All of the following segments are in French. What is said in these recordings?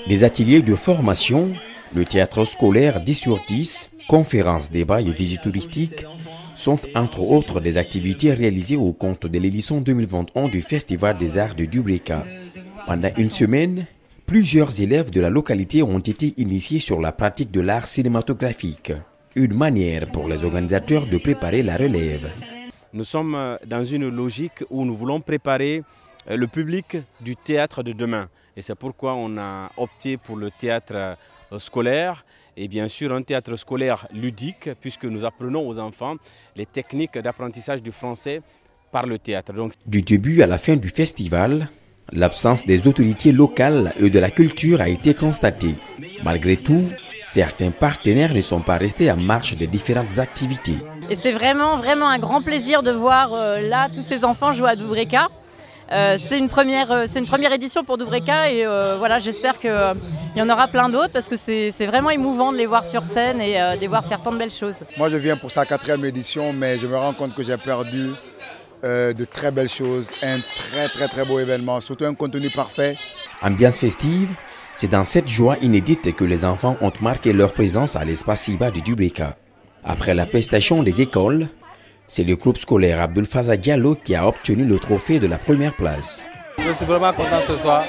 Des ateliers de formation, le théâtre scolaire 10 sur 10, conférences, débats et visites touristiques sont entre autres des activités réalisées au compte de l'édition 2021 du Festival des Arts de Dubreka. Pendant une semaine, plusieurs élèves de la localité ont été initiés sur la pratique de l'art cinématographique, une manière pour les organisateurs de préparer la relève. Nous sommes dans une logique où nous voulons préparer le public du théâtre de demain. Et c'est pourquoi on a opté pour le théâtre scolaire et bien sûr un théâtre scolaire ludique puisque nous apprenons aux enfants les techniques d'apprentissage du français par le théâtre. Du début à la fin du festival, l'absence des autorités locales et de la culture a été constatée. Malgré tout, certains partenaires ne sont pas restés en marge des différentes activités. Et c'est vraiment un grand plaisir de voir là tous ces enfants jouer à Dubreka. C'est une première édition pour Dubreka et voilà, j'espère qu'il y en aura plein d'autres parce que c'est vraiment émouvant de les voir sur scène et de les voir faire tant de belles choses. Moi je viens pour sa 4e édition mais je me rends compte que j'ai perdu de très belles choses, un très beau événement, surtout un contenu parfait. Ambiance festive, c'est dans cette joie inédite que les enfants ont marqué leur présence à l'espace Siba de Dubreka. Après la prestation des écoles, c'est le groupe scolaire Abdul Faza Diallo qui a obtenu le trophée de la première place. Je suis vraiment content ce soir.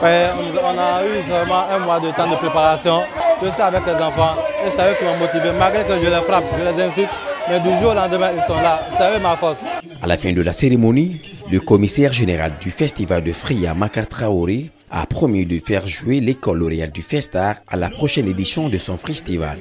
On a eu vraiment un mois de temps de préparation. Je suis avec les enfants et c'est eux qui m'ont motivé. Malgré que je les frappe, je les insulte, mais du jour au lendemain, ils sont là. C'est eux ma force. À la fin de la cérémonie, le commissaire général du festival de Fria, Makar Traoré, a promis de faire jouer l'école lauréate du Festar à la prochaine édition de son festival.